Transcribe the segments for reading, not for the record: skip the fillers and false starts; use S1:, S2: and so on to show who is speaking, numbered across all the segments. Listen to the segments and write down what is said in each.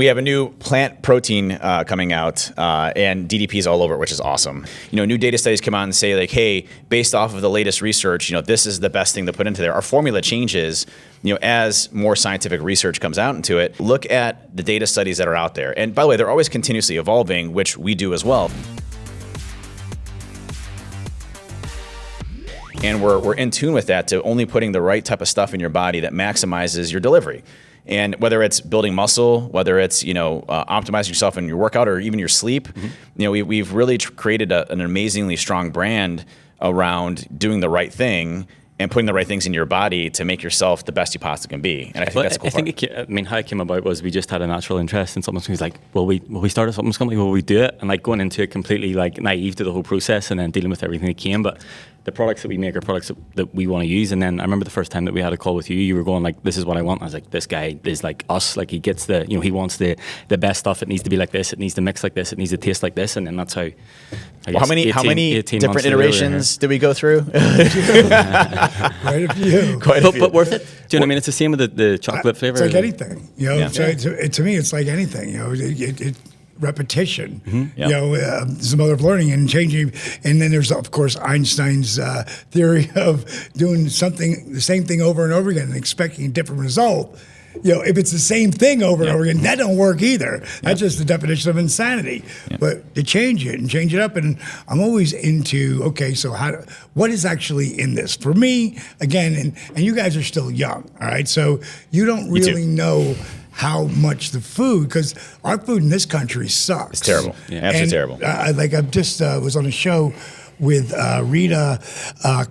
S1: We have a new plant protein coming out, and DDP's all over it, which is awesome. New data studies come out and say, like, hey, based off of the latest research, this is the best thing to put into there. Our formula changes, as more scientific research comes out into it. Look at the data studies that are out there. And by the way, they're always continuously evolving, which we do as well. And we're in tune with that to only putting the right type of stuff in your body that maximizes your delivery. And whether it's building muscle, whether it's optimizing yourself in your workout or even your sleep, we've really created an amazingly strong brand around doing the right thing and putting the right things in your body to make yourself the best you possibly can be. And I think that's a cool part.
S2: How it came about was we just had a natural interest in something. So he's like, will we start a supplements company? Will we do it? And like going into it completely like naive to the whole process and then dealing with everything that came. But the products that we make are products that we want to use. And then I remember the first time that we had a call with you, you were going like, this is what I want. I was like, this guy is like us. Like he gets he wants the best stuff. It needs to be like this. It needs to mix like this. It needs to taste like this. And then that's how,
S1: how many different iterations did we go through?
S3: Quite a few.
S2: But worth it. Do you know what I mean? It's the same with the chocolate flavor.
S3: It's like anything. To me, it's like anything. It repetition.
S1: Mm-hmm.
S3: Is the mother of learning and changing. And then there's, of course, Einstein's theory of doing the same thing over and over again and expecting a different result. If it's the same thing over and over again, that don't work either. That's just the definition of insanity. But to change it and change it up, and I'm always into, okay, so what is actually in this? For me, again, and you guys are still young, all right? So you don't really know how much the food, because our food in this country sucks.
S1: It's terrible. Absolutely terrible.
S3: I just was on a show with Rita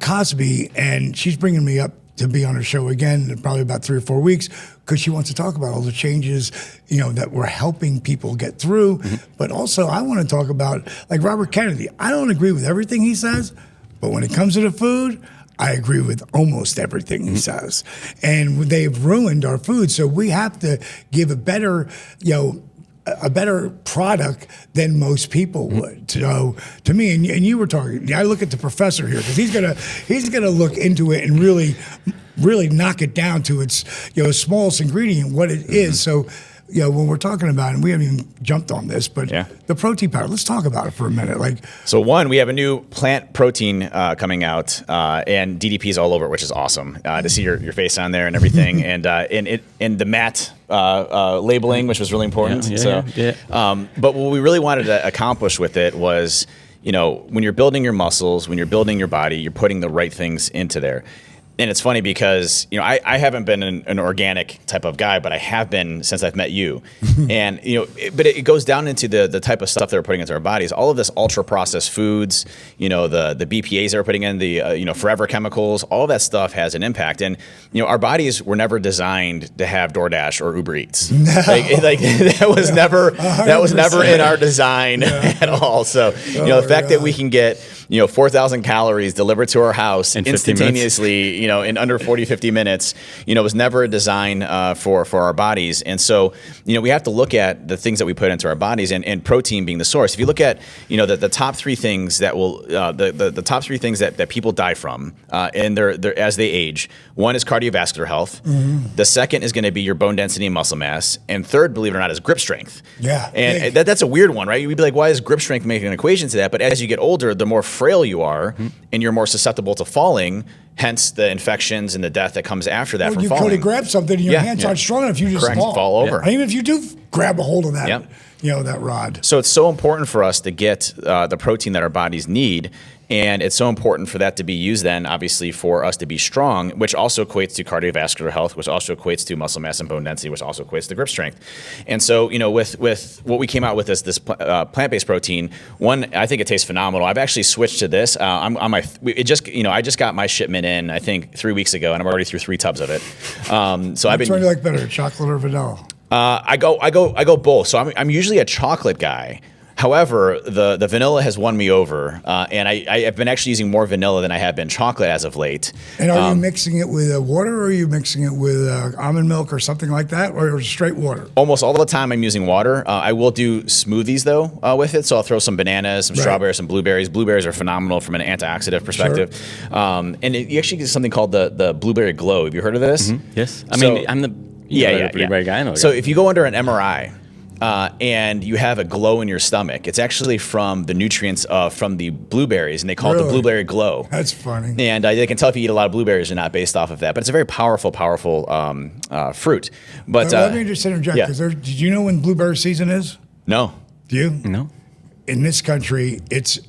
S3: Cosby, and she's bringing me up to be on her show again in probably about 3 or 4 weeks, because she wants to talk about all the changes, that we're helping people get through. Mm-hmm. But also I want to talk about, like Robert Kennedy. I don't agree with everything he says, but when it comes to the food, I agree with almost everything he says. And they've ruined our food. So we have to give a better product than most people would. So to me, and you were talking, I look at the professor here because he's gonna look into it and really knock it down to its smallest ingredient, what it is. So when we're talking about it, and we haven't even jumped on this, but the protein powder, let's talk about it for a minute.
S1: We have a new plant protein coming out, and DDP's all over it, which is awesome to see your face on there and everything, and the matte labeling, which was really important. But what we really wanted to accomplish with it was, when you're building your muscles, when you're building your body, you're putting the right things into there. And it's funny because, I haven't been an organic type of guy, but I have been since I've met you. And, but it goes down into the type of stuff that we're putting into our bodies. All of this ultra processed foods, the BPAs that we're putting in, the forever chemicals, all that stuff has an impact. And, our bodies were never designed to have DoorDash or Uber Eats.
S3: No.
S1: That was never in our design at all. So, the fact that we can get, 4,000 calories delivered to our house instantaneously, in under 40, 50 minutes, was never a design for our bodies. And so, we have to look at the things that we put into our bodies and protein being the source. If you look at, the top 3 things that will, the top 3 things that people die from and they're as they age, one is cardiovascular health. Mm-hmm. The second is going to be your bone density and muscle mass. And third, believe it or not, is grip strength.
S3: Yeah.
S1: And that's a weird one, right? We'd be like, why is grip strength making an equation to that? But as you get older, the more frail you are and you're more susceptible to falling, hence the infections and the death that comes after that from falling.
S3: You could grab something and your hands aren't strong enough, you just
S1: fall over.
S3: And even if you do grab a hold of that, that rod.
S1: So it's so important for us to get the protein that our bodies need. And it's so important for that to be used then, obviously, for us to be strong, which also equates to cardiovascular health, which also equates to muscle mass and bone density, which also equates to grip strength. And so, with what we came out with this plant-based protein, one, I think it tastes phenomenal. I've actually switched to this. I just got my shipment in, I think, 3 weeks ago, and I'm already through 3 tubs of it.
S3: Which one do you like better, chocolate or vanilla?
S1: I go both. So I'm usually a chocolate guy. However, the vanilla has won me over, and I have been actually using more vanilla than I have been chocolate as of late.
S3: And are you mixing it with water, or are you mixing it with almond milk or something like that, or straight water?
S1: Almost all the time I'm using water. I will do smoothies, though, with it. So I'll throw some bananas, some strawberries, some blueberries. Blueberries are phenomenal from an antioxidant perspective. Sure. And you actually get something called the blueberry glow. Have you heard of this?
S2: Mm-hmm. Yes. I'm the blueberry guy. I know.
S1: So if you go under an MRI, and you have a glow in your stomach. It's actually from the nutrients from the blueberries, and they call it the
S3: Really?
S1: blueberry glow.
S3: That's funny.
S1: And they can tell if you eat a lot of blueberries or not based off of that. But it's a very powerful fruit. But
S3: Let me just interject,
S1: yeah.
S3: because did you know when blueberry season is?
S1: No.
S3: Do you?
S2: No.
S3: In this country, it's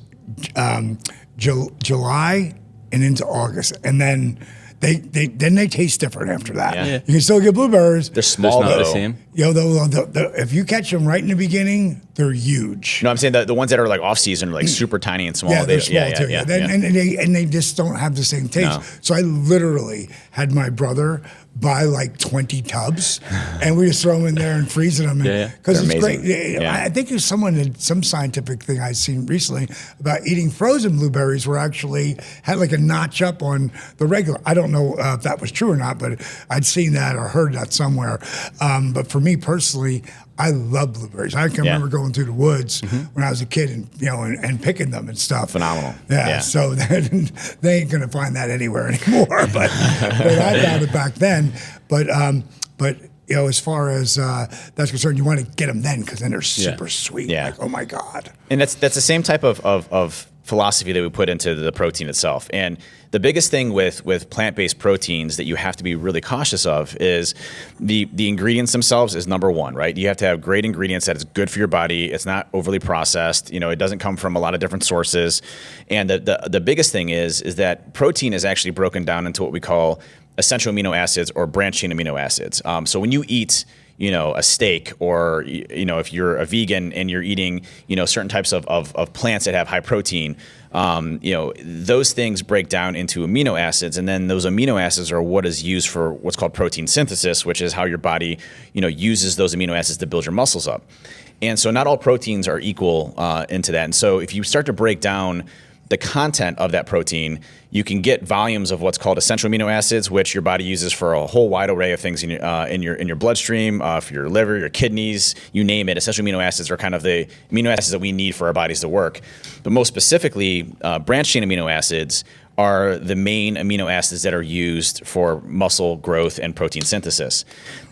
S3: July and into August, and then they taste different after that.
S1: Yeah.
S3: You can still get blueberries.
S1: They're small,
S2: It's not
S1: though.
S2: the same.
S3: If you catch them right in the beginning, they're huge.
S1: No, I'm saying the ones that are like off season are like super tiny and small.
S3: Yeah, they're small too.
S1: Yeah.
S3: And they just don't have the same taste.
S1: No.
S3: So I literally had my brother buy like 20 tubs, and we just throw them in there and freezing them.
S2: Yeah.
S3: Because
S1: They're
S3: it's
S1: amazing.
S3: great.
S1: Yeah.
S3: I think there's some scientific thing I've seen recently about eating frozen blueberries were actually had like a notch up on the regular. I don't know if that was true or not, but I'd seen that or heard that somewhere. But for me personally, I love blueberries. I can remember going through the woods when I was a kid and picking them and stuff.
S1: Phenomenal.
S3: Yeah.
S1: Yeah.
S3: So they ain't gonna find that anywhere anymore. But I found it back then. But as far as that's concerned, you want to get them then because then they're super sweet.
S1: Yeah.
S3: Like, oh my God.
S1: And that's the same type of philosophy that we put into the protein itself. And the biggest thing with plant-based proteins that you have to be really cautious of is the ingredients themselves is number one, right? You have to have great ingredients that is good for your body. It's not overly processed. It doesn't come from a lot of different sources. And the biggest thing is that protein is actually broken down into what we call essential amino acids or branched chain amino acids. So when you eat a steak, or if you're a vegan and you're eating certain types of plants that have high protein, those things break down into amino acids, and then those amino acids are what is used for what's called protein synthesis, which is how your body uses those amino acids to build your muscles up. And so not all proteins are equal into that. And so if you start to break down the content of that protein, you can get volumes of what's called essential amino acids, which your body uses for a whole wide array of things in your bloodstream, for your liver, your kidneys, you name it. Essential amino acids are kind of the amino acids that we need for our bodies to work. But most specifically, branched chain amino acids are the main amino acids that are used for muscle growth and protein synthesis.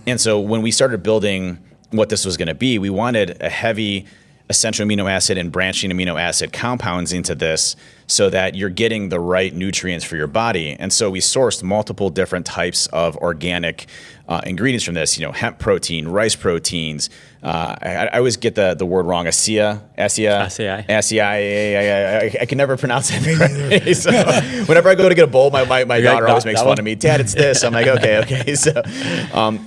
S1: And so when we started building what this was going to be, we wanted a heavy essential amino acid and branching amino acid compounds into this so that you're getting the right nutrients for your body. And so we sourced multiple different types of organic ingredients from this, hemp protein, rice proteins. I always get the word wrong, acai. I can never pronounce it correctly. So whenever I go to get a bowl, my daughter always makes fun of me. Dad, it's this. I'm like, okay. So,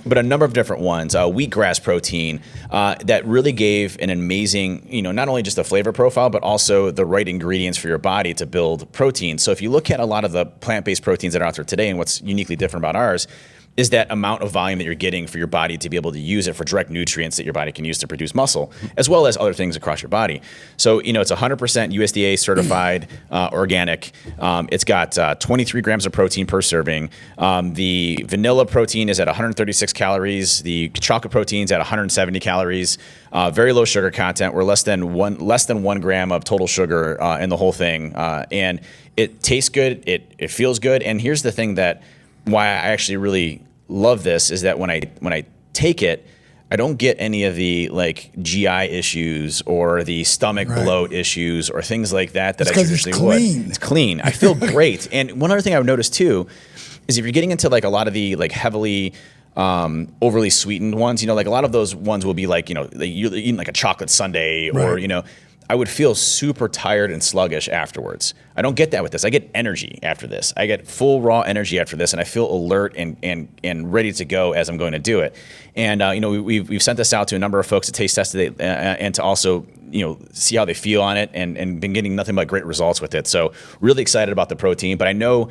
S1: but a number of different ones. Wheatgrass protein that really gave an amazing, not only just a flavor profile, but also the right ingredients for your body to build protein. So if you look at a lot of the plant-based proteins that are out there today, and what's uniquely different about ours is that amount of volume that you're getting for your body to be able to use it for direct nutrients that your body can use to produce muscle, as well as other things across your body. So, it's 100% USDA certified organic. It's got 23 grams of protein per serving. The vanilla protein is at 136 calories. The chocolate protein's at 170 calories. Very low sugar content. We're less than 1 gram of total sugar in the whole thing. And it tastes good. It feels good. And here's the thing why I actually really love this is that when I take it, I don't get any of the GI issues or the stomach bloat issues or things like that I traditionally would. It's clean. I feel great. And one other thing I've noticed too is if you're getting into a lot of the heavily overly sweetened ones, a lot of those ones will be you're eating a chocolate sundae or I would feel super tired and sluggish afterwards. I don't get that with this. I get energy after this. I get full raw energy after this, and I feel alert and ready to go as I'm going to do it. And we've sent this out to a number of folks to taste test it and to also see how they feel on it, and been getting nothing but great results with it. So really excited about the protein. But I know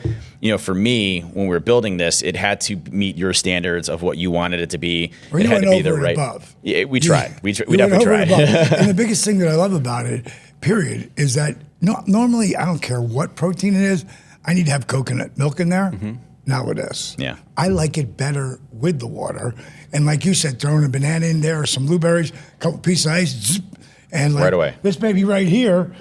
S1: for me, when we were building this, it had to meet your standards of what you wanted it to be.
S3: Or
S1: it had to be the
S3: right.
S1: Above. Yeah, we tried. We definitely tried.
S3: And the biggest thing that I love about it, period, is that normally I don't care what protein it is. I need to have coconut milk in there. Mm-hmm. Not with this.
S1: Yeah.
S3: I like it better with the water. And like you said, throwing a banana in there or some blueberries, a couple pieces of ice, zip, and
S1: right away.
S3: This baby right here,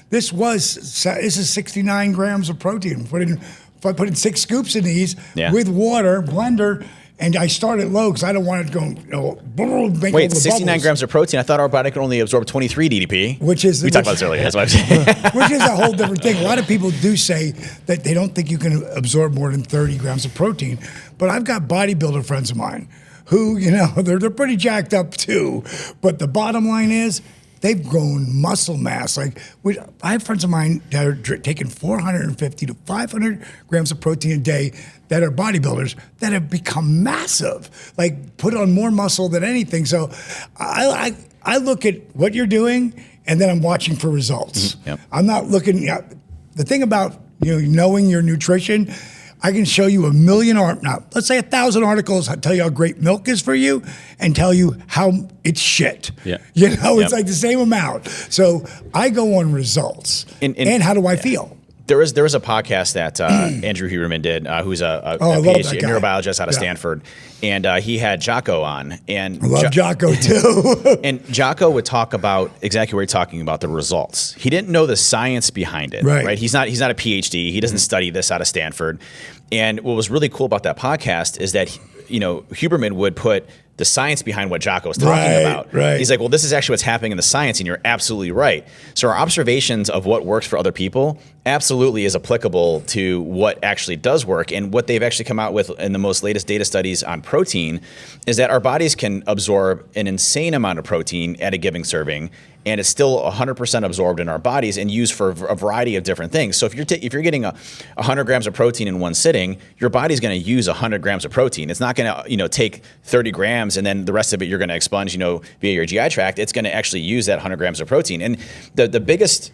S3: this is 69 grams of protein. If I put in 6 scoops of these with water, blender, And I started low because I don't want it to go, make all
S1: Wait,
S3: the
S1: 69
S3: bubbles,
S1: grams of protein. I thought our body could only absorb 23 DDP. We talked about this earlier. That's what I'm saying.
S3: which is a whole different thing. A lot of people do say that they don't think you can absorb more than 30 grams of protein. But I've got bodybuilder friends of mine who, they're pretty jacked up too. But the bottom line is, they've grown muscle mass. I have friends of mine that are taking 450 to 500 grams of protein a day that are bodybuilders that have become massive, like put on more muscle than anything. So I look at what you're doing, and then I'm watching for results.
S1: Mm-hmm. Yep.
S3: I'm not looking. The thing about knowing your nutrition, I can show you let's say 1,000 articles tell you how great milk is for you and tell you how it's shit.
S2: Yeah.
S3: It's like the same amount. So I go on results. And how do I feel?
S1: There was a podcast that Andrew Huberman did, who's a PhD, a neurobiologist out of Stanford, and he had Jocko on. And
S3: I love Jocko too.
S1: And Jocko would talk about exactly what you're talking about, the results. He didn't know the science behind it, right? He's not a PhD. He doesn't study this out of Stanford. And what was really cool about that podcast is that Huberman would put the science behind what Jocko was talking about.
S3: Right.
S1: He's like, well, this is actually what's happening in the science, and you're absolutely right. So our observations of what works for other people absolutely is applicable to what actually does work. And what they've actually come out with in the most latest data studies on protein is that our bodies can absorb an insane amount of protein at a given serving, and it's still 100% absorbed in our bodies and used for a variety of different things. So if you're getting 100 grams of protein in one sitting, your body's going to use 100 grams of protein. It's not going to take 30 grams and then the rest of it you're going to expunge via your GI tract. It's going to actually use that 100 grams of protein. And the biggest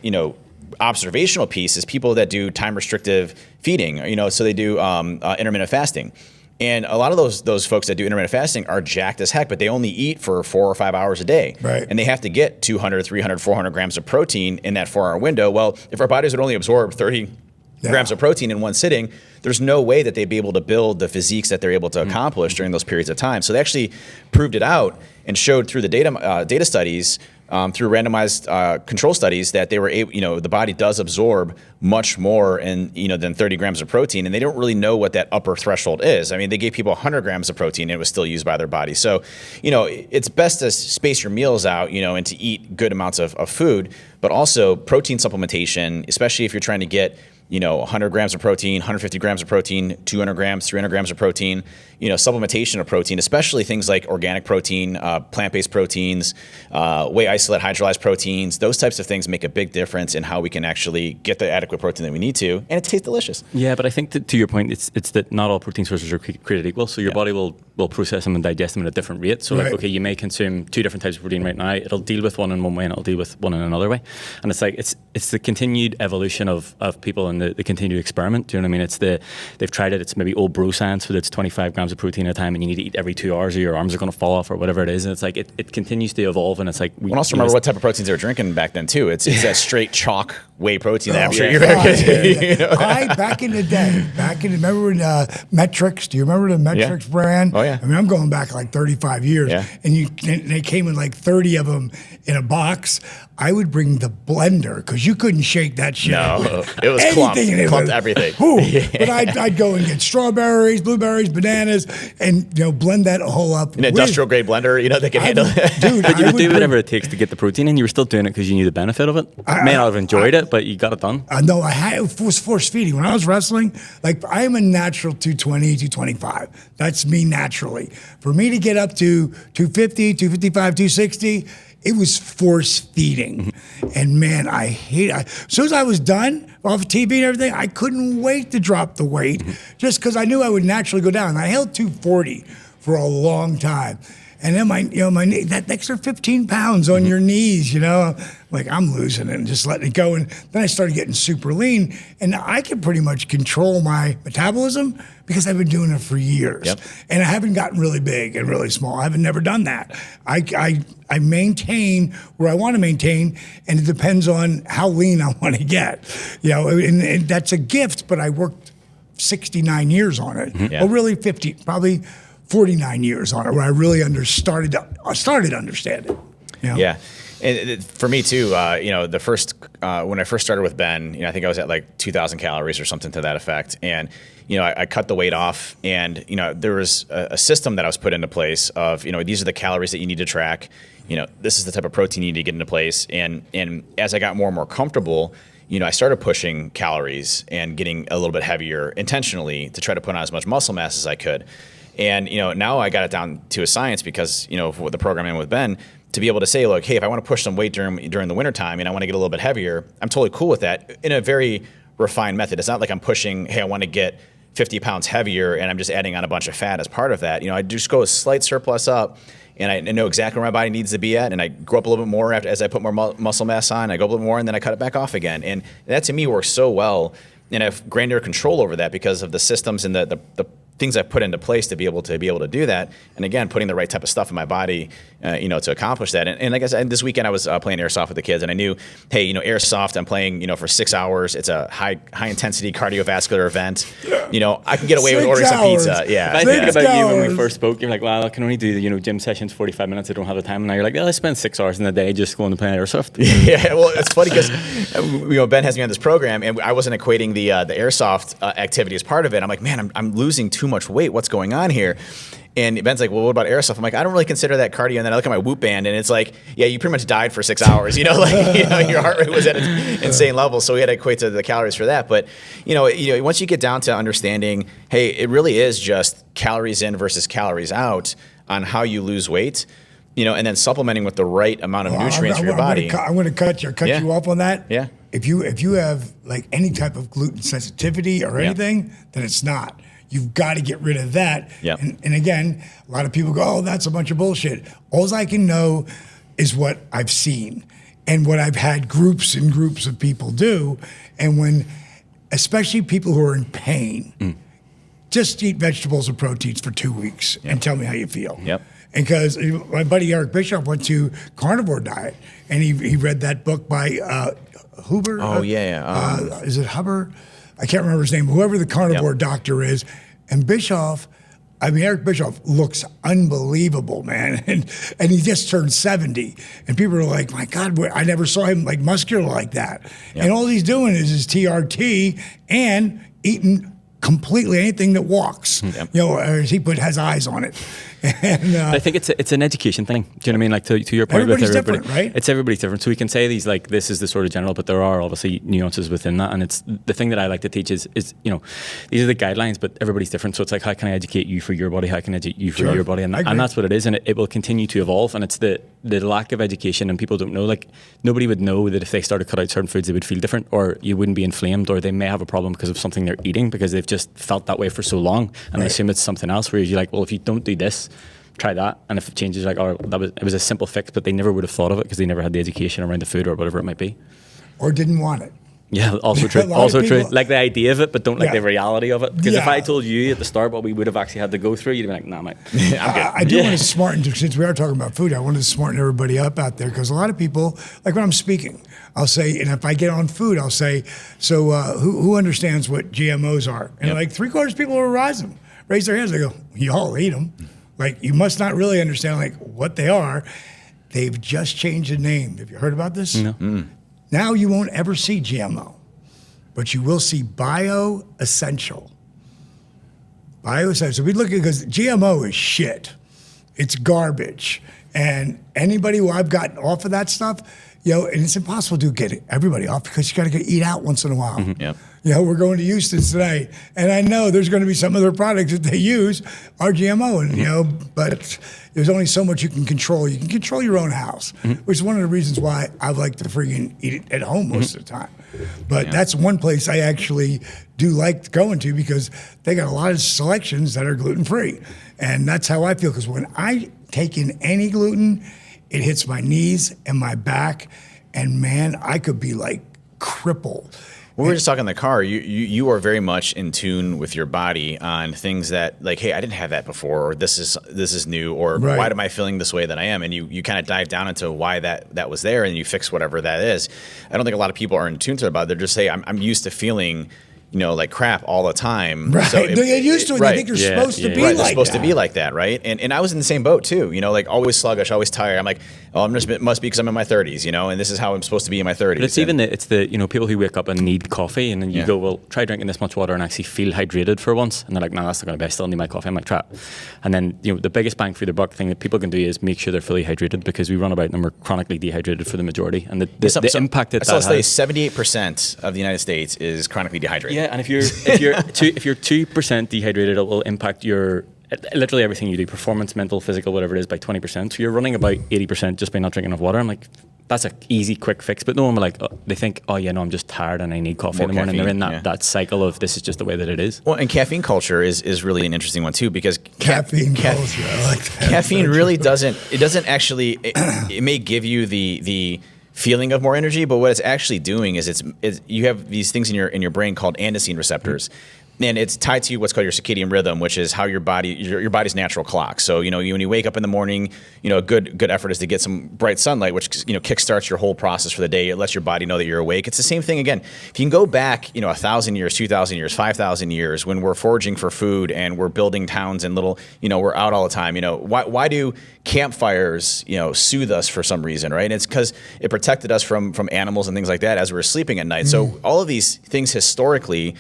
S1: observational piece is people that do time restrictive feeding. So they do intermittent fasting. And a lot of those folks that do intermittent fasting are jacked as heck, but they only eat for 4 or 5 hours a day.
S3: Right.
S1: And they have to get 200, 300, 400 grams of protein in that 4-hour window. Well, if our bodies would only absorb 30 grams of protein in one sitting, there's no way that they'd be able to build the physiques that they're able to accomplish during those periods of time. So they actually proved it out and showed through the data studies, through randomized control studies, that they were able, the body does absorb much more than 30 grams of protein, and they don't really know what that upper threshold is. I mean, they gave people 100 grams of protein and it was still used by their body. So, it's best to space your meals out, and to eat good amounts of food, but also protein supplementation, especially if you're trying to get 100 grams of protein, 150 grams of protein, 200 grams, 300 grams of protein, supplementation of protein, especially things like organic protein, plant-based proteins, whey isolate hydrolyzed proteins. Those types of things make a big difference in how we can actually get the adequate protein that we need to, and it tastes delicious.
S2: Yeah, but I think that, to your point, it's that not all protein sources are created equal. So your body will process them and digest them at a different rate. So you may consume 2 different types of protein right now. It'll deal with one in one way and it'll deal with one in another way. And it's the continued evolution of people and the continued experiment. Do you know what I mean? They've tried it. It's maybe old bro science, but it's 25 grams of protein at a time and you need to eat every 2 hours or your arms are going to fall off or whatever it is. And it's like it continues to evolve, and it's like
S1: we also remember what type of proteins they were drinking back then too. It's that straight chalk whey protein that I'm sure you're very good.
S3: Back in the day, remember when Metrics? Do you remember the Metrics brand?
S1: Oh yeah.
S3: I mean, I'm going back like 35 years, and they came in like 30 of them in a box. I would bring the blender because you couldn't shake that shit.
S1: No, it was clumped everything.
S3: But I'd go and get strawberries, blueberries, bananas, and blend that whole up.
S1: An industrial grade blender, that can handle it.
S3: Dude,
S2: but you would do whatever it takes to get the protein, and you were still doing it because you knew the benefit of it. You may not have enjoyed it, but you got it done.
S3: No, it was force feeding. When I was wrestling, I am a natural 220, 225. That's me naturally. For me to get up to 250, 255, 260, it was force feeding. And man, I hate it. As soon as I was done off TV and everything, I couldn't wait to drop the weight just because I knew I would naturally go down. And I held 240 for a long time. And then my knee, that extra 15 pounds on your knees, like I'm losing it and just letting it go. And then I started getting super lean, and I can pretty much control my metabolism because I've been doing it for years.
S1: Yep.
S3: And I haven't gotten really big and really small. I've never done that. I maintain where I want to maintain, and it depends on how lean I want to get. And that's a gift, but I worked 69 years on it.
S1: Yeah.
S3: Well, really 50, probably 49 years on it, where I really started to understand it.
S1: Yeah. For me too, the first when I first started with Ben, I think I was at like 2,000 calories or something to that effect, and I cut the weight off, and there was a system that I was put into place of these are the calories that you need to track, this is the type of protein you need to get into place, and as I got more and more comfortable, I started pushing calories and getting a little bit heavier intentionally to try to put on as much muscle mass as I could. And now I got it down to a science because of the program in with Ben, to be able to say, look, hey, if I want to push some weight during the wintertime and I want to get a little bit heavier, I'm totally cool with that in a very refined method. It's not like I'm pushing, hey, I want to get 50 pounds heavier and I'm just adding on a bunch of fat as part of that. I just go a slight surplus up, and I know exactly where my body needs to be at, and I grow up a little bit more as I put more muscle mass on. I go up a little more, and then I cut it back off again. And that to me works so well, and I have grander control over that because of the systems and the things I've put into place to be able to do that. And again, putting the right type of stuff in my body, to accomplish that. And like I said, this weekend I was playing airsoft with the kids, and I knew, hey, airsoft, I'm playing, for 6 hours. It's a high intensity cardiovascular event. I can get away with ordering some pizza. Yeah.
S2: If I think about you when we first spoke, you're like, well, I can only do gym sessions 45 minutes. I don't have the time. And now you're like, well, I spend 6 hours in the day just going to play airsoft.
S1: Yeah. Well, it's funny because Ben has me on this program, and I wasn't equating the airsoft activity as part of it. I'm like, man, I'm losing too much weight. What's going on here? And Ben's like, well, what about airsoft? I'm like, I don't really consider that cardio. And then I look at my Whoop band, and it's like, yeah, you pretty much died for 6 hours. Your heart rate was at an insane level. So we had to equate to the calories for that. But once you get down to understanding, hey, it really is just calories in versus calories out on how you lose weight. And then supplementing with the right amount of nutrients for your body.
S3: I'm going to cut you off on that.
S1: Yeah.
S3: If you have like any type of gluten sensitivity or anything, then it's not. You've got to get rid of that.
S1: Yep.
S3: And again, a lot of people go, oh, that's a bunch of bullshit. All I can know is what I've seen and what I've had groups and groups of people do. And when, especially people who are in pain, just eat vegetables and proteins for 2 weeks and tell me how you feel.
S1: Yep.
S3: And because my buddy Eric Bischoff went to carnivore diet, and he read that book by Huber.
S1: Oh, yeah.
S3: Is it Huber? I can't remember his name. Whoever the carnivore doctor is. And Eric Bischoff looks unbelievable, man. And he just turned 70. And people are like, my God, I never saw him like muscular like that. Yep. And all he's doing is his TRT and eating completely anything that walks. Yep. As he has eyes on it. And,
S2: I think it's an education thing. Do you know what I mean? Like to your point
S3: everybody's
S2: with everybody,
S3: different, right?
S2: It's everybody's different. So we can say these like this is the sort of general, but there are obviously nuances within that. And it's the thing that I like to teach is these are the guidelines, but everybody's different. So it's like, how can I educate you for your body? How can I educate you for your body? And that's what it is. And it will continue to evolve. And it's the lack of education, and people don't know. Like nobody would know that if they started to cut out certain foods, they would feel different, or you wouldn't be inflamed, or they may have a problem because of something they're eating because they've just felt that way for so long, and they assume it's something else. Whereas you're like, well, if you don't do this, try that, and if it changes, like, oh, it was a simple fix, but they never would have thought of it because they never had the education around the food or whatever it might be,
S3: or didn't want it.
S2: Yeah, also true. Also true. Like the idea of it, but don't like the reality of it. Because if I told you at the start what we would have actually had to go through, you'd be like, nah, mate. I'm good.
S3: I do want to smarten, since we are talking about food, I want to smarten everybody up out there, because a lot of people, like when I'm speaking, I'll say, and if I get on food, I'll say, so who understands what GMOs are? And like 3/4 people will raise their hands. They go, you all eat them. Like, you must not really understand like what they are. They've just changed the name. Have you heard about this?
S2: No.
S3: Now you won't ever see GMO, but you will see bioessential. Bioessential. So we look at, because GMO is shit. It's garbage. And anybody who I've gotten off of that stuff, and it's impossible to get everybody off, because you got to eat out once in a while.
S1: Mm-hmm. Yep.
S3: We're going to Houston tonight, and I know there's going to be some of their products that they use are GMO, and but there's only so much you can control. You can control your own house, which is one of the reasons why I like to freaking eat it at home most of the time. But that's one place I actually do like going to, because they got a lot of selections that are gluten-free, and that's how I feel. Because when I take in any gluten, it hits my knees and my back, and man, I could be like crippled.
S1: We were just talking in the car. You are very much in tune with your body on things that, like, hey, I didn't have that before, or this is new, or why am I feeling this way that I am? And you kind of dive down into why that was there, and you fix whatever that is. I don't think a lot of people are in tune to it about it. They're just saying, I'm used to feeling like crap all the time.
S3: Right.
S1: So
S3: They get used to it.
S1: Right.
S3: They think you're supposed to be
S1: Right,
S3: like
S1: they're supposed
S3: that.
S1: to be like that, right? And I was in the same boat too, like always sluggish, always tired. I'm like, oh, it must be because I'm in my 30s, and this is how I'm supposed to be in my 30s.
S2: But it's the people who wake up and need coffee, and then you go, well, try drinking this much water and actually feel hydrated for once, and they're like, no, that's not going to be. I still need my coffee. I'm like, try it. And then the biggest bang for the buck thing that people can do is make sure they're fully hydrated, because we run about them, we're chronically dehydrated for the majority, and the impact that
S1: so
S2: that
S1: let's
S2: has.
S1: say 78% of the United States is chronically dehydrated.
S2: Yeah, and if you're 2% dehydrated, it will impact your literally everything you do, performance, mental, physical, whatever it is, by 20%. So you're running about 80% just by not drinking enough water. I'm like, that's an easy, quick fix. But no one will they think, oh yeah, no, I'm just tired and I need coffee in the morning.
S1: Caffeine,
S2: they're in that cycle of this is just the way that it is.
S1: Well, and caffeine culture is really an interesting one too, because
S3: Caffeine culture. I like that.
S1: caffeine really doesn't actually, it may give you the feeling of more energy, but what it's actually doing is you have these things in your brain called andesine receptors. And it's tied to what's called your circadian rhythm, which is how your body's natural clock. So when you wake up in the morning, a good effort is to get some bright sunlight, which kickstarts your whole process for the day. It lets your body know that you're awake. It's the same thing again. If you can go back, 1,000 years, 2,000 years, 5,000 years, when we're foraging for food and we're building towns and little, we're out all the time. Why do campfires, soothe us for some reason, right? And it's because it protected us from animals and things like that as we were sleeping at night. So all of these things historically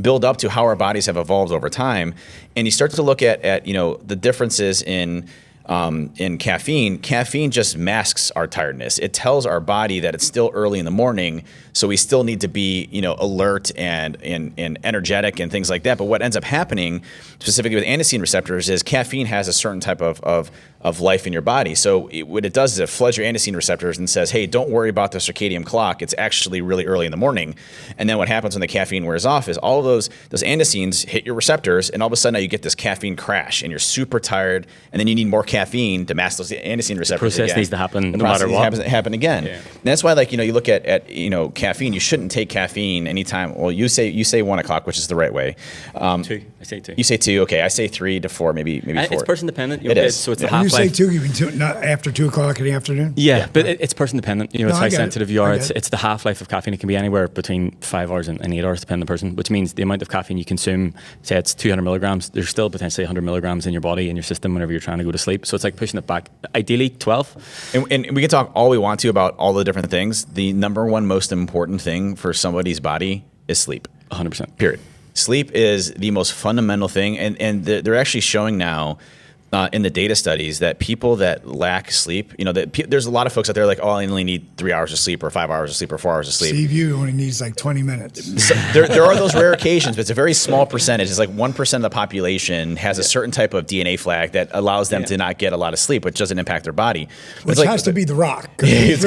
S1: build up to how our bodies have evolved over time, and you start to look at the differences in caffeine. Caffeine just masks our tiredness. It tells our body that it's still early in the morning, so we still need to be alert and energetic and things like that. But what ends up happening, specifically with andesine receptors, is caffeine has a certain type of life in your body. So what it does is it floods your andesine receptors and says, hey, don't worry about the circadian clock. It's actually really early in the morning. And then what happens when the caffeine wears off is all of those andesines hit your receptors, and all of a sudden now you get this caffeine crash, and you're super tired, and then you need more caffeine to mask those andesine receptors.
S2: The process
S1: again.
S2: needs to happen
S1: The
S2: no matter what.
S1: Happen again.
S2: Yeah.
S1: And that's why, you look at caffeine. You shouldn't take caffeine anytime. Well, you say 1 o'clock, which is the right way.
S2: 2. I say 2.
S1: You say 2. Okay, I say 3 to 4, maybe 4.
S2: It's person dependent.
S1: It is.
S2: So it's
S1: Yeah.
S2: the
S3: When you say
S2: half-life.
S3: 2, you mean not after 2 o'clock in the afternoon?
S2: Yeah, but it's person dependent. It's
S3: I
S2: how
S3: get it.
S2: sensitive you are.
S3: I get it.
S2: It's the half-life of caffeine. It can be anywhere between 5 hours and 8 hours, depending on the person, which means the amount of caffeine you consume, say it's 200 milligrams, there's still potentially 100 milligrams in your body, in your system, whenever you're trying to go to sleep. So it's like pushing it back. Ideally, 12.
S1: And we can talk all we want to about all the different things. The number one most important thing for somebody's body is sleep.
S2: 100%.
S1: Period. Sleep is the most fundamental thing, and they're actually showing now in the data studies that people that lack sleep, there's a lot of folks out there like, oh, I only need 3 hours of sleep, or 5 hours of sleep, or 4 hours of sleep.
S3: Steve, you only needs like 20 minutes.
S1: So there are those rare occasions, but it's a very small percentage. It's like 1% of the population has a certain type of DNA flag that allows them to not get a lot of sleep, which doesn't impact their body.
S3: Which has to be The Rock.
S1: It's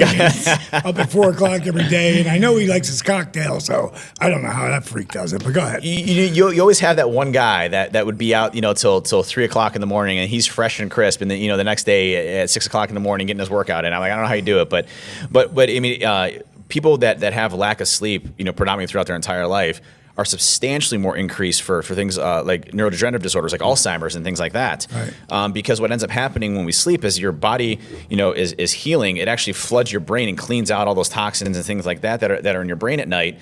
S3: Up at 4 o'clock every day, and I know he likes his cocktail, so I don't know how that freak does it, but go ahead.
S1: You always have that one guy that would be out, till 3 o'clock in the morning, and he's fresh and crisp, and then the next day at 6 o'clock in the morning getting his workout, and I'm like, I don't know how you do it, but I mean, people that have lack of sleep, predominantly throughout their entire life, are substantially more increased for things like neurodegenerative disorders like Alzheimer's and things like that.
S3: Right.
S1: Because what ends up happening when we sleep is your body, is healing. It actually floods your brain and cleans out all those toxins and things like that are in your brain at night,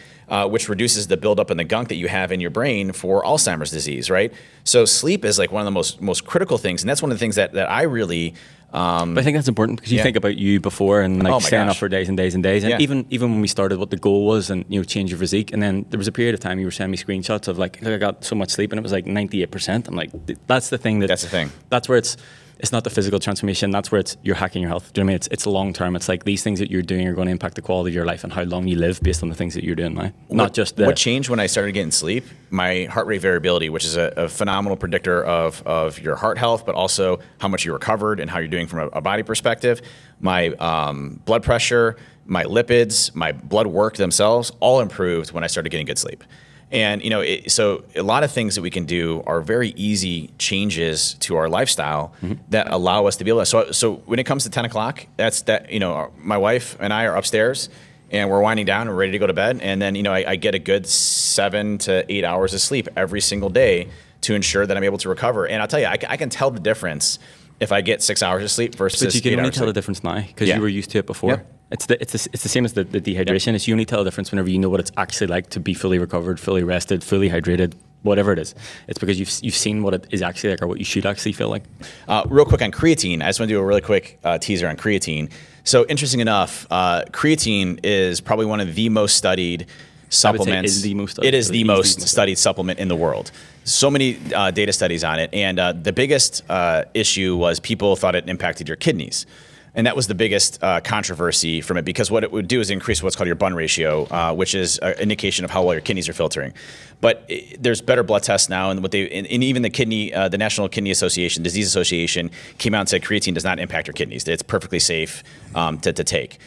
S1: which reduces the buildup and the gunk that you have in your brain for Alzheimer's disease, right? So sleep is like one of the most critical things, and that's one of the things that I really.
S2: But I think that's important because you think about you before and staying up for days and days and days. And even when we started, what the goal was, and change your physique. And then there was a period of time you were sending me screenshots of like, I got so much sleep, and it was like 98%. I'm like, that's the thing.
S1: That's the thing.
S2: That's where it's not the physical transformation. That's where you're hacking your health. Do you know what I mean? It's long term. It's like these things that you're doing are going to impact the quality of your life and how long you live based on the things that you're doing now. What
S1: changed when I started getting sleep? My heart rate variability, which is a phenomenal predictor of your heart health, but also how much you recovered and how you're doing from a body perspective. My blood pressure, my lipids, my blood work themselves all improved when I started getting good sleep. And so a lot of things that we can do are very easy changes to our lifestyle that allow us to be able to. So when it comes to 10 o'clock, my wife and I are upstairs and we're winding down and we're ready to go to bed. And then I get a good 7 to 8 hours of sleep every single day to ensure that I'm able to recover. And I'll tell you, I can tell the difference if I get 6 hours of sleep versus 8 hours.
S2: But you can only tell the difference now because you were used to it before.
S1: Yep.
S2: It's the same as the dehydration. It's you only tell the difference whenever you know what it's actually like to be fully recovered, fully rested, fully hydrated, whatever it is. It's because you've seen what it is actually like or what you should actually feel like.
S1: Real quick on creatine, I just want to do a really quick teaser on creatine. So interesting enough, creatine is probably one of the most studied supplements. It is the most studied supplement in the world. So many data studies on it, and the biggest issue was people thought it impacted your kidneys. And that was the biggest controversy from it, because what it would do is increase what's called your Bunn ratio, which is an indication of how well your kidneys are filtering. But there's better blood tests now, and even the National Kidney Association, Disease Association, came out and said creatine does not impact your kidneys. It's perfectly safe to take.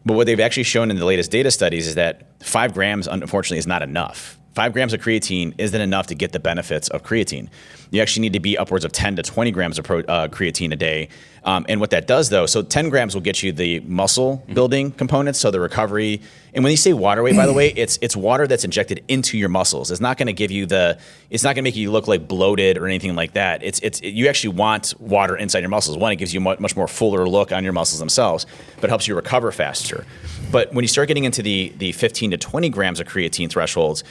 S1: But what they've actually shown in the latest data studies is that 5 grams, unfortunately, is not enough. 5 grams of creatine isn't enough to get the benefits of creatine. You actually need to be upwards of 10 to 20 grams of creatine a day. And what that does, though, so 10 grams will get you the muscle building components, so the recovery. And when you say water weight, by the way, it's water that's injected into your muscles. It's not going to give you it's not going to make you look like bloated or anything like that. You actually want water inside your muscles. One, it gives you much more fuller look on your muscles themselves, but it helps you recover faster. But when you start getting into the 15 to 20 grams of creatine thresholds,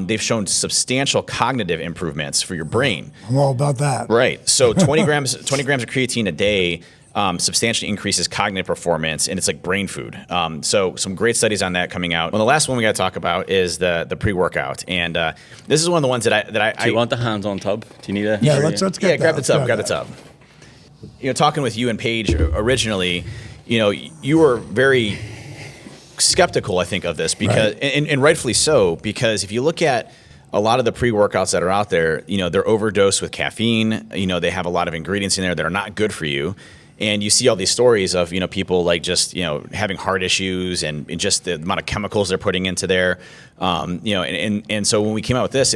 S1: they've shown substantial cognitive improvements for your brain.
S3: I'm all about that.
S1: Right. So 20 grams of creatine a day substantially increases cognitive performance, and it's like brain food. So some great studies on that coming out. Well, the last one we got to talk about is the pre-workout, and this is one of the ones that I.
S2: Do you want the hands-on tub? Do you need a?
S3: Yeah, let's get that.
S1: Grab the tub. Grab the tub. Talking with you and Paige originally, you were very skeptical, I think, of this because, right. and rightfully so, because if you look at a lot of the pre-workouts that are out there, they're overdosed with caffeine. They have a lot of ingredients in there that are not good for you. And you see all these stories of, people like just, having heart issues and just the amount of chemicals they're putting into there. And so when we came out with this,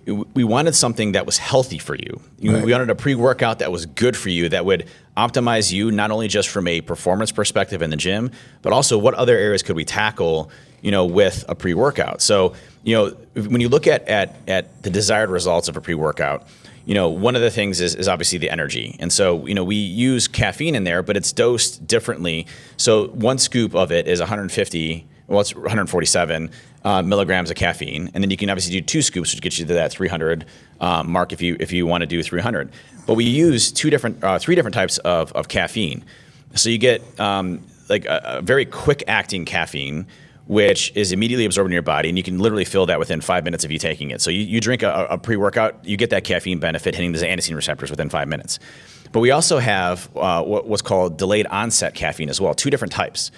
S1: we wanted something that was healthy for you. Right. We wanted a pre-workout that was good for you, that would optimize you, not only just from a performance perspective in the gym, but also what other areas could we tackle, with a pre-workout. So, when you look at the desired results of a pre-workout, one of the things is obviously the energy. And so, we use caffeine in there, but it's dosed differently. So one scoop of it is 147 milligrams of caffeine. And then you can obviously do 2 scoops, which gets you to that 300 mark if you want to do 300. But we use three different types of caffeine. So you get like a very quick acting caffeine, which is immediately absorbed in your body, and you can literally feel that within 5 minutes of you taking it. So you drink a pre-workout, you get that caffeine benefit hitting the adenosine receptors within 5 minutes. But we also have what's called delayed onset caffeine as well, 2 different types.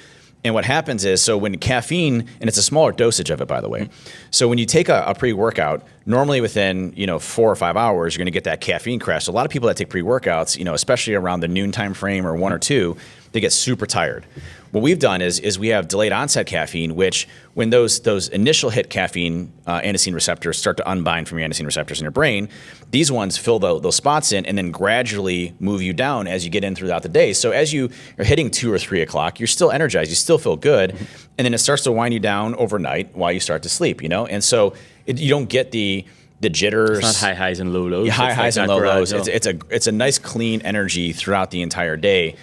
S1: And what happens is, so when caffeine, and it's a smaller dosage of it, by the way. So when you take a pre-workout, normally within 4 or 5 hours, you're going to get that caffeine crash. So a lot of people that take pre-workouts, especially around the noon time frame or 1 or 2, they get super tired. What we've done is we have delayed onset caffeine, which when those initial hit caffeine adenosine receptors start to unbind from your adenosine receptors in your brain, these ones fill those spots in and then gradually move you down as you get in throughout the day. So as you're hitting 2 or 3 o'clock, you're still energized, you still feel good, and then it starts to wind you down overnight while you start to sleep, And so you don't get the jitters.
S2: It's not high highs and low lows.
S1: High highs and low lows. It's a nice clean energy throughout the entire day.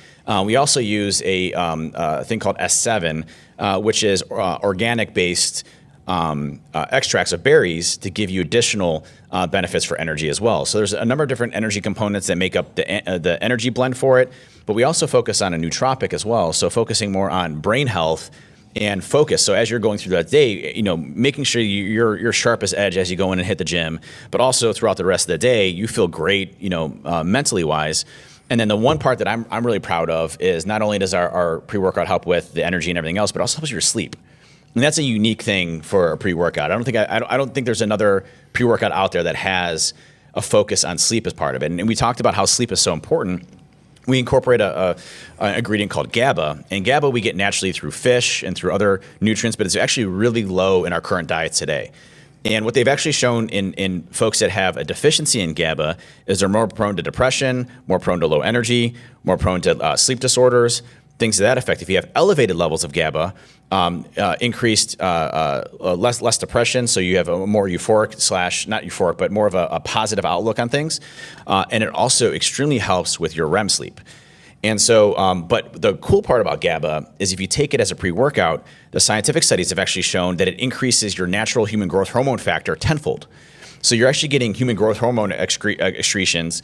S1: We also use a thing called S7, which is organic-based extracts of berries to give you additional benefits for energy as well. So there's a number of different energy components that make up the energy blend for it, but we also focus on a nootropic as well, so focusing more on brain health and focus. So as you're going through that day, making sure you're sharp as edge as you go in and hit the gym, but also throughout the rest of the day, you feel great, mentally wise. And then the one part that I'm really proud of is not only does our pre-workout help with the energy and everything else, but also helps your sleep. And that's a unique thing for a pre-workout. I don't think there's another pre-workout out there that has a focus on sleep as part of it. And we talked about how sleep is so important. We incorporate an ingredient called GABA, and GABA we get naturally through fish and through other nutrients, but it's actually really low in our current diets today. And what they've actually shown in folks that have a deficiency in GABA is they're more prone to depression, more prone to low energy, more prone to sleep disorders, things to that effect. If you have elevated levels of GABA, increased less depression, so you have a more euphoric / not euphoric, but more of a positive outlook on things. And it also extremely helps with your REM sleep. And so, but the cool part about GABA is if you take it as a pre-workout, the scientific studies have actually shown that it increases your natural human growth hormone factor tenfold. So you're actually getting human growth hormone excretions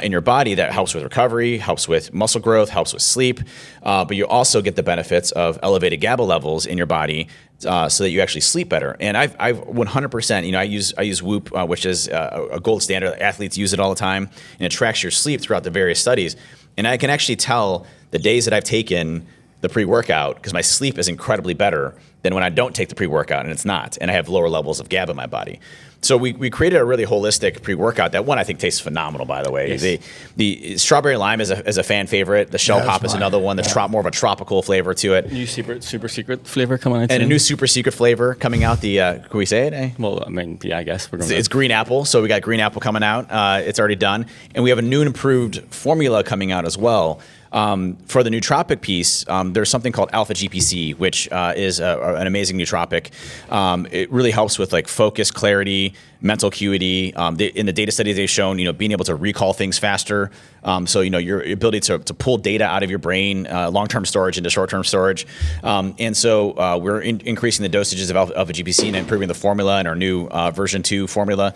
S1: in your body that helps with recovery, helps with muscle growth, helps with sleep, but you also get the benefits of elevated GABA levels in your body so that you actually sleep better. And I've 100%, I use Whoop, which is a gold standard. Athletes use it all the time, and it tracks your sleep throughout the various studies. And I can actually tell the days that I've taken the pre-workout because my sleep is incredibly better than when I don't take the pre-workout, and it's not, and I have lower levels of GABA in my body. So we created a really holistic pre-workout that one I think tastes phenomenal, by the way.
S2: Yes.
S1: The strawberry lime is a fan favorite. The shell pop is another one. The more of a tropical flavor to it.
S2: New super secret flavor coming out
S1: And
S2: soon.
S1: a new super secret flavor coming out. Can we say it? Eh?
S2: Well, I mean, yeah, I guess we're going to.
S1: It's green apple. So we got green apple coming out. It's already done. And we have a new and improved formula coming out as well. For the nootropic piece, there's something called alpha GPC, which is an amazing nootropic. It really helps with like focus, clarity, mental acuity. In the data studies they've shown, being able to recall things faster. So your ability to pull data out of your brain, long-term storage into short-term storage. And so we're increasing the dosages of alpha GPC and improving the formula in our new version 2 formula.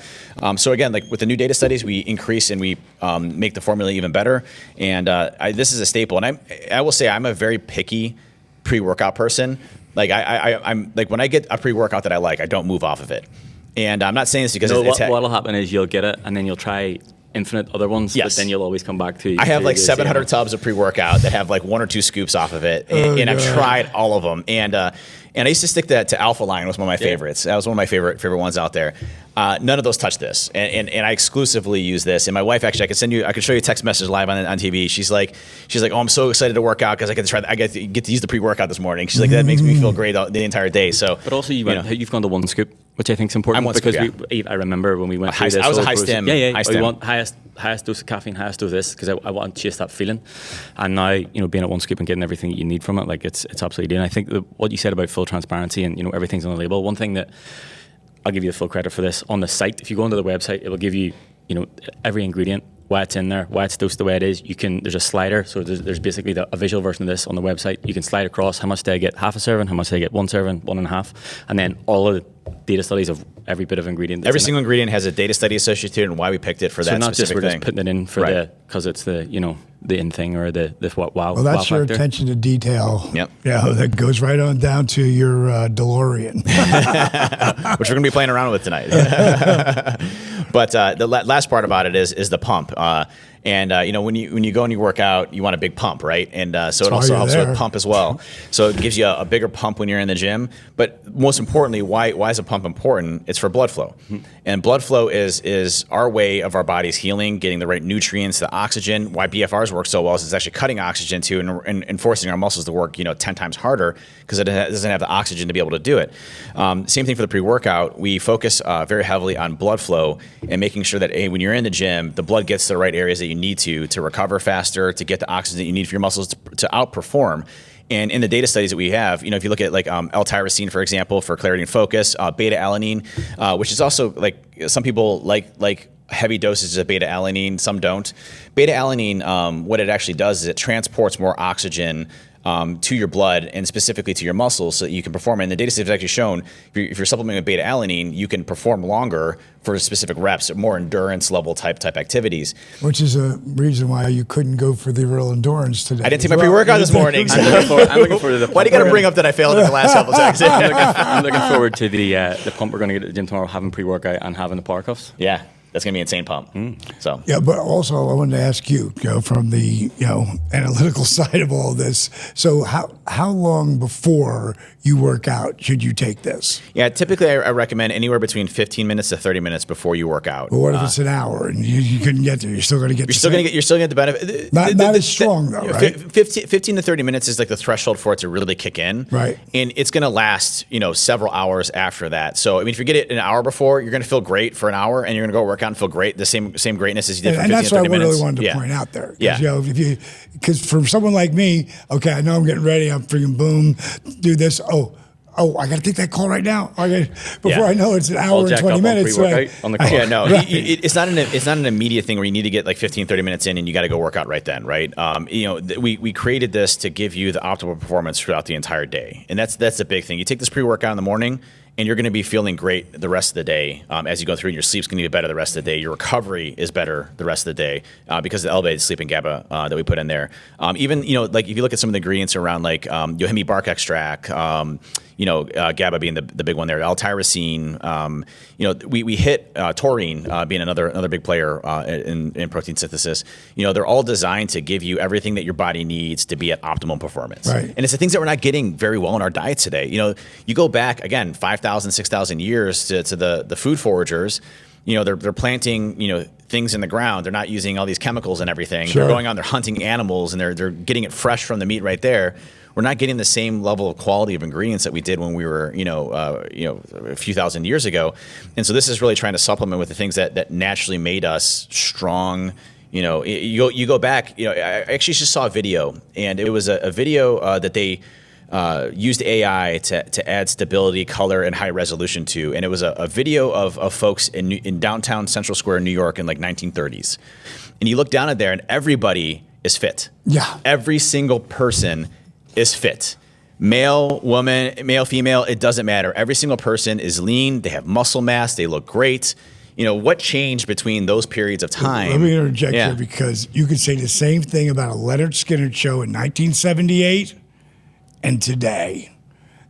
S1: So again, like with the new data studies, we increase and we make the formula even better. And this is a staple. And I will say I'm a very picky pre-workout person. Like I'm like when I get a pre-workout that I like, I don't move off of it. And I'm not saying this because
S2: what'll happen is you'll get it and then you'll try infinite other ones,
S1: yes.
S2: But then you'll always come back to.
S1: I have like 700 tubs of pre-workout that have like 1 or 2 scoops off of it, and I've tried all of them. And I used to stick that to Alpha Line was one of my favorites. That was one of my favorite ones out there. None of those touch this, and I exclusively use this. And my wife actually, I could show you a text message live on TV. She's like, oh, I'm so excited to work out because I get to use the pre-workout this morning. She's like, that makes me feel great the entire day. So,
S2: but also you've gone to 1 scoop, which I think is important.
S1: I'm 1 scoop,
S2: because I remember when we went through this.
S1: I was a high stem.
S2: Yeah. We want highest dose of caffeine, highest dose of this because I want to chase that feeling. And now being at 1 scoop and getting everything that you need from it, like it's absolutely. And I think what you said about full transparency and everything's on the label. One thing that I'll give you the full credit for this on the site. If you go onto the website, it will give you every ingredient, why it's in there, why it's dosed the way it is. There's a slider, so there's basically a visual version of this on the website. You can slide across how much do I get half a serving, how much do I get 1 serving, 1.5, and then all of the data studies of every bit of ingredient.
S1: Every single ingredient has a data study associated to it and why we picked it for that specific thing. So
S2: not just we're just putting it in for because it's the in thing or the wow.
S3: Well, that's
S2: wow
S3: your
S2: factor.
S3: attention to detail.
S1: Yep.
S3: Yeah, that goes right on down to your DeLorean,
S1: which we're going to be playing around with tonight. But the last part about it is the pump. And when you go and you work out, you want a big pump, right? And so it also helps with pump as well. So it gives you a bigger pump when you're in the gym. But most importantly, why is a pump important? It's for blood flow. Mm-hmm. And blood flow is our way of our body's healing, getting the right nutrients, the oxygen. Why BFRs work so well is it's actually cutting oxygen too and forcing our muscles to work 10 times harder because it doesn't have the oxygen to be able to do it. Same thing for the pre-workout. We focus very heavily on blood flow and making sure that when you're in the gym, the blood gets to the right areas that you need to recover faster, to get the oxygen that you need for your muscles to outperform. And in the data studies that we have, if you look at like L-tyrosine, for example, for clarity and focus, beta-alanine, which is also like some people like heavy dosages of beta-alanine, some don't. Beta-alanine, what it actually does is it transports more oxygen to your blood and specifically to your muscles so that you can perform. And the data studies have actually shown if you're supplementing with beta-alanine, you can perform longer for specific reps, more endurance level type activities.
S3: Which is a reason why you couldn't go for the real endurance today.
S1: I didn't take my pre-workout this morning. So.
S2: I'm looking forward to the pump.
S1: Why do you got to bring up that I failed at the last couple times?
S2: I'm looking forward to the pump we're going to get at the gym tomorrow, having pre-workout and having the power cuffs.
S1: Yeah. That's going to be an insane pump. So
S3: yeah, but also I wanted to ask you, from the analytical side of all this. So how long before you work out should you take this?
S1: Yeah, typically I recommend anywhere between 15 minutes to 30 minutes before you work out.
S3: But what if it's an hour and you couldn't get there? You're still going to get.
S1: You're still going to get the benefit.
S3: Not as strong though, right?
S1: 15 to 30 minutes is like the threshold for it to really kick in.
S3: Right.
S1: And it's going to last several hours after that. So I mean, if you get it an hour before, you're going to feel great for an hour, and you're going to go work out and feel great. The same greatness as you did for 15 to 30 minutes.
S3: And that's what I really wanted to point out there.
S1: Yeah.
S3: Because for someone like me, okay, I know I'm getting ready. I'm freaking boom, do this. Oh, oh, I got to take that call right now. Before
S1: Yeah.
S3: I know it's an
S2: All
S3: hour and
S2: jacked
S3: 20
S2: up on
S3: minutes.
S2: pre-workout on the call.
S1: Yeah, no, it's not an immediate thing where you need to get like 15, 30 minutes in and you got to go work out right then, right? We created this to give you the optimal performance throughout the entire day, and that's the big thing. You take this pre-workout in the morning, and you're going to be feeling great the rest of the day as you go through, and your sleep's going to be better the rest of the day. Your recovery is better the rest of the day because of the elevated sleep and GABA that we put in there. Even, like if you look at some of the ingredients around like yohimbe bark extract, GABA being the big one there, L-tyrosine, we hit taurine being another big player in protein synthesis. They're all designed to give you everything that your body needs to be at optimum performance.
S3: Right.
S1: And it's the things that we're not getting very well in our diets today. You go back, again, 5,000, 6,000 years to the food foragers. They're planting, things in the ground. They're not using all these chemicals and everything.
S3: Sure.
S1: They're going on, they're hunting animals, and they're getting it fresh from the meat right there. We're not getting the same level of quality of ingredients that we did when we were, a few thousand years ago. And so this is really trying to supplement with the things that naturally made us strong. You go back, I actually just saw a video, and it was a video that they used AI to add stability, color, and high resolution to. And it was a video of folks in downtown Central Square in New York in like 1930s. And you look down at there and everybody is fit.
S3: Yeah.
S1: Every single person is fit. Male, woman, male, female, it doesn't matter. Every single person is lean. They have muscle mass. They look great. What changed between those periods of time?
S3: Let me interject here because you could say the same thing about a Leonard Skinner show in 1978 and today.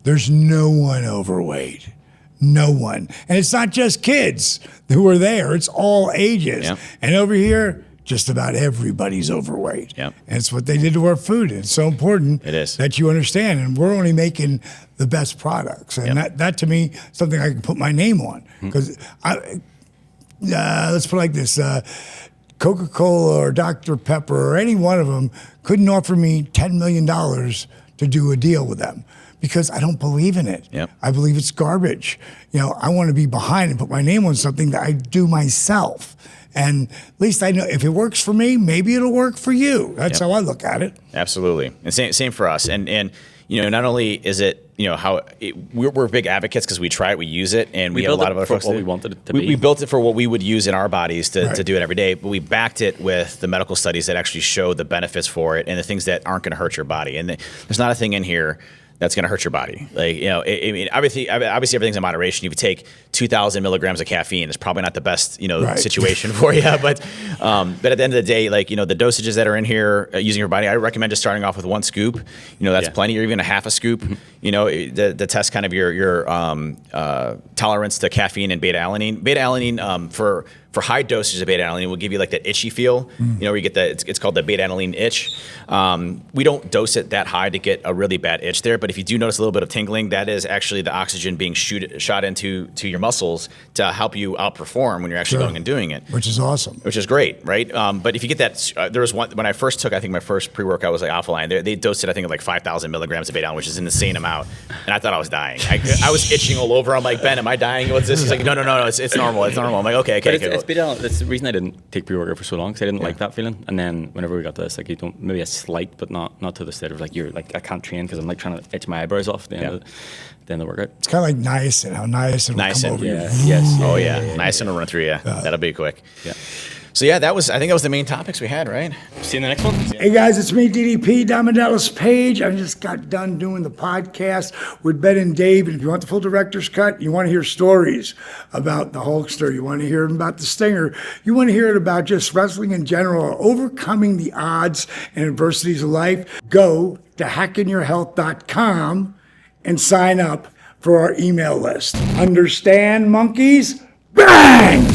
S3: There's no one overweight. No one. And it's not just kids who are there. It's all ages.
S1: Yep.
S3: And over here, just about everybody's overweight.
S1: Yep.
S3: And it's what they did to our food. And it's so important
S1: It is.
S3: that you understand. And we're only making the best products. And that to me, something I can put my name on. Because let's put it like this. Coca-Cola or Dr. Pepper or any one of them couldn't offer me $10 million to do a deal with them because I don't believe in it.
S1: Yep.
S3: I believe it's garbage. I want to be behind and put my name on something that I do myself. And at least I know if it works for me, maybe it'll work for you. That's how I look at it.
S1: Absolutely. And same for us. And not only is it, we're big advocates because we try it, we use it, and we have a lot of other folks.
S2: What we wanted it to be.
S1: We built it for what we would use in our bodies to do it every day, but we backed it with the medical studies that actually show the benefits for it and the things that aren't going to hurt your body. And there's not a thing in here that's going to hurt your body. Obviously everything's in moderation. If you take 2,000 milligrams of caffeine, it's probably not the best, situation for you. But at the end of the day, the dosages that are in here using your body, I recommend just starting off with 1 scoop. That's plenty, or even a half a scoop. The test kind of your tolerance to caffeine and beta alanine. Beta alanine for high dosages of beta alanine will give you like that itchy feel. Where you get it's called the beta alanine itch. We don't dose it that high to get a really bad itch there, but if you do notice a little bit of tingling, that is actually the oxygen being shot into your muscles to help you outperform when you're actually going and doing it.
S3: Which is awesome.
S1: Which is great, right? But if you get that, there was one, when I first took, I think my first pre-workout was like Alphaline. They dosed it, I think, at like 5,000 milligrams of beta alanine, which is an insane amount. And I thought I was dying. I was itching all over. I'm like, Ben, am I dying? What's this? He's like, no, it's normal. It's normal. I'm like, okay.
S2: It's beta alanine. That's the reason I didn't take pre-workout for so long, because I didn't like that feeling. And then whenever we got to this, like, you don't, maybe a slight, but not to the state of like, you're like, I can't train because I'm like trying to itch my eyebrows off at the end of the workout.
S3: It's kind of like niacin, how niacin will come over you.
S1: Yes. Oh, yeah. Niacin will run through you. That'll be quick. Yeah. So, I think that was the main topics we had, right?
S2: See you in the next one.
S3: Hey, guys, it's me, DDP, Diamond Dallas Page. I just got done doing the podcast with Ben and Dave. And if you want the full director's cut, you want to hear stories about the Hulkster, you want to hear about the Stinger, you want to hear it about just wrestling in general, overcoming the odds and adversities of life, go to hackinyourhealth.com and sign up for our email list. Understand, monkeys? Bang!